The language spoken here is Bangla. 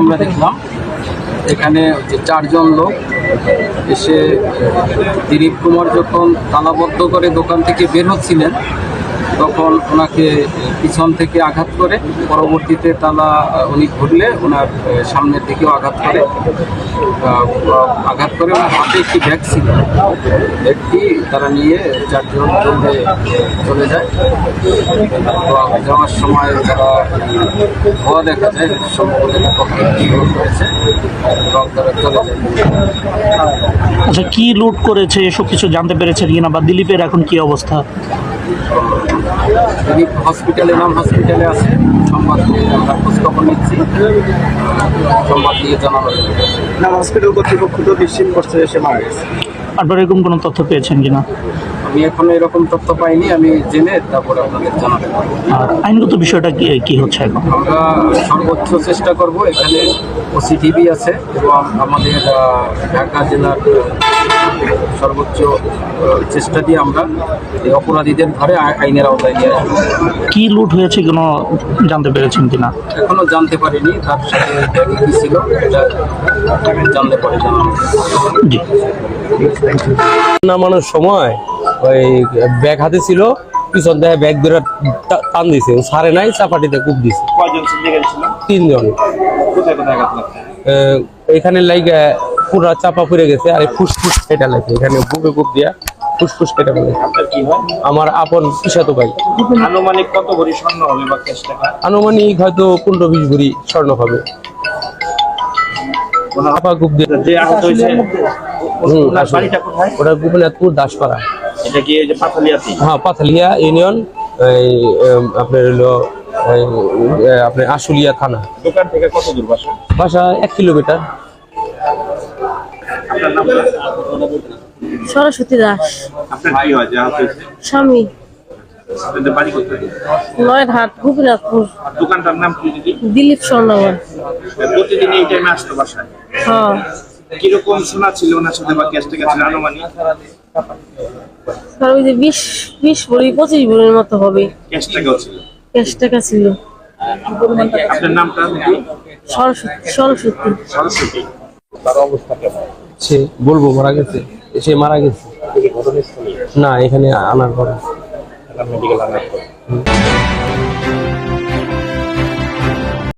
আমরা দেখলাম এখানে যে 4 জন লোক এসে দিলীপ কুমার যখন তালাবদ্ধ করে দোকান থেকে বের হচ্ছিলেন তখন ওনাকে পিছন থেকে আঘাত করে, পরবর্তীতে তালা উনি ঘুরলে ওনার সামনের দিকেও আঘাত করে ওনার হাতে একটি ব্যাগ ছিল, ব্যাগটি তারা নিয়ে 4 জন চলে যায়। যাওয়ার সময় তারা ধোয়া দেখা যায় সম্ভবত করেছে এবং তারা চলে যায়। আচ্ছা, কি লুট করেছে এসব কিছু জানতে পেরেছেন কিনা, বা দিলীপের এখন কি অবস্থা? দিলীপ হসপিটালে আছে, সংবাদ আমরা খোঁজখবর নিচ্ছি, সংবাদ দিয়ে জানানো হসপিটাল কর্তৃপক্ষ তো নিশ্চিত করছে সে মারা গেছে। আপনার এরকম কোনো তথ্য পেয়েছেন কিনা? আমি এখনো এরকম তথ্য পাইনি, আমি জেনে তারপরে আপনাদের জানাতে পারি। আর আইনগত বিষয়টা কি হচ্ছে এখন? আমরা সর্বোচ্চ চেষ্টা করব, এখানে ওসিটিভি আছে এবং আমাদের ঢাকা জেলার সর্বোচ্চ চেষ্টা দিয়ে আমরা এই অপরাধীদের ধরে আইনের আওতায় নিয়ে আসবো। কি লুট হয়েছে কোনো জানতে পেরেছেন কিনা? এখনো জানতে পারিনি, তার সাথে কি ছিল এটা জানতে পারি জানানো। জি, নামানোর সময় ওই ব্যাগ হাতে ছিল, পিছন থেকে ব্যাগ ধরে টান দিছে, সারে নাই, চাপাটিতে কূপ দিছে। কয়জন ছিলেন? 3 জন। কোথায় কোথায় আঘাত লাগছে? এখানে লাইগা পুরা চাপা পড়ে গেছে, আর ফুসফুস কেটে লাগছে, এখানে বুকে কূপ দিয়া ফুসফুস কেটে গেছে। আপনার কি হয়? আমার আপন পিসাতো ভাই। আনুমানিক কত ভরি স্বর্ণ হবে বা ক্যাশ টাকা? আনুমানিক হয়তো 15-20 ভরি স্বর্ণ হবে। চাপা কূপ দিয়ে যে আহত হয়েছে ওনার আসলে বাড়িটা কোথায়? ওটা গোপীনাথপুর দাসপাড়া। এটা কি এই যে পাথালিয়াতে? হ্যাঁ, পাথালিয়া ইউনিয়ন, আপনার হলো আপনার আশুলিয়া থানা। দোকান থেকে কত দূর বাসা? বাসা 1 কিলোমিটার। আপনার নাম? সরস্বতী দাস। আপনার কি হয় যে আহত হয়েছে? স্বামী আপনাদের বাড়ি কোথায়? নয়ঘাট গোপীনাথপুর। দোকানটার নাম কি দিদি? দিলীপ স্বর্ণগর। প্রতিদিন এই টাইমে আসতো বাসায়? হ্যাঁ, কিরকম শোনা ছিল ওনার সাথে বা ক্যাশ টাকা ছিল আনুমানিক? আর ওই যে 20 ভরি 25 ভরির মতো হবে ক্যাশ টাকাও ছিল? ক্যাশ টাকা ছিল। আপনার নামটা কি? সরস্বতী। সরস্বতী। তার অবস্থা কেমন? সে বলবো মারা গেছে, সে মারা গেছে ঘটনাস্থলে না, এখানে আনার পরে মেডিকেল আনার পর